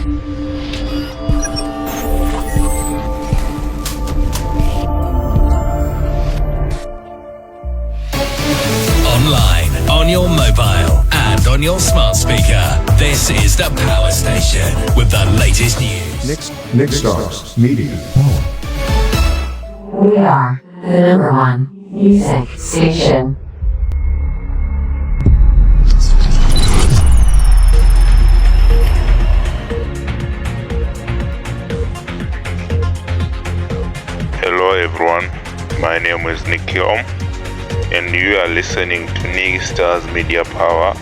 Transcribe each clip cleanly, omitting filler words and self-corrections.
Online, on your mobile, and on your smart speaker. This is the Power Station with the latest news. Nick Stars Media. We are the number one music station. Hello everyone, my name is Nick Om, and you are listening to Nick Stars Media Power.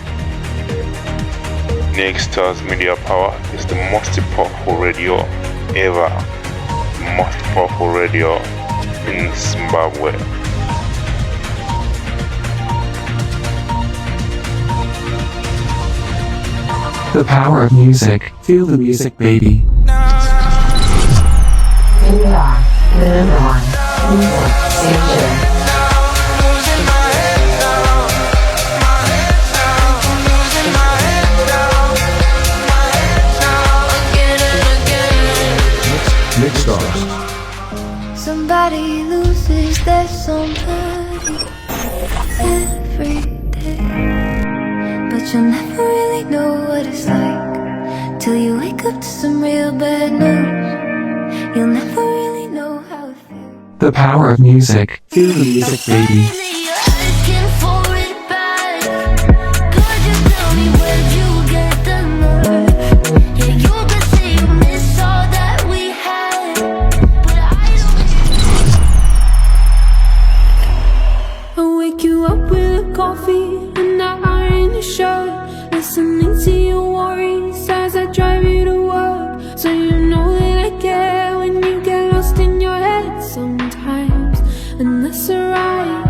Nick Stars Media Power is the most powerful radio ever, the most powerful radio in Zimbabwe. The power of music. Feel the music, baby. We are the number one music station. Nick Stars. Somebody loses their somebody every day, but you'll never really know what it's like till you wake up to some real bad news. You'll never really know how it feels. The power of music. Feel the music, baby. Coffee and I iron your shirt, listening to your worries as I drive you to work. So you know that I care when you get lost in your head sometimes, and that's alright,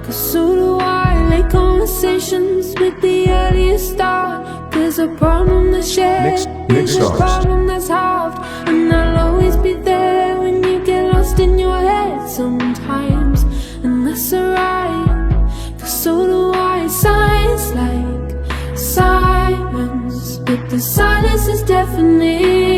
cause so do I. Like conversations with the earliest start, there's a problem that's shared, there's a problem that's halved, and I'll always be there when you get lost in your head sometimes, and that's alright. So do I. Signs like sirens, but the silence is deafening.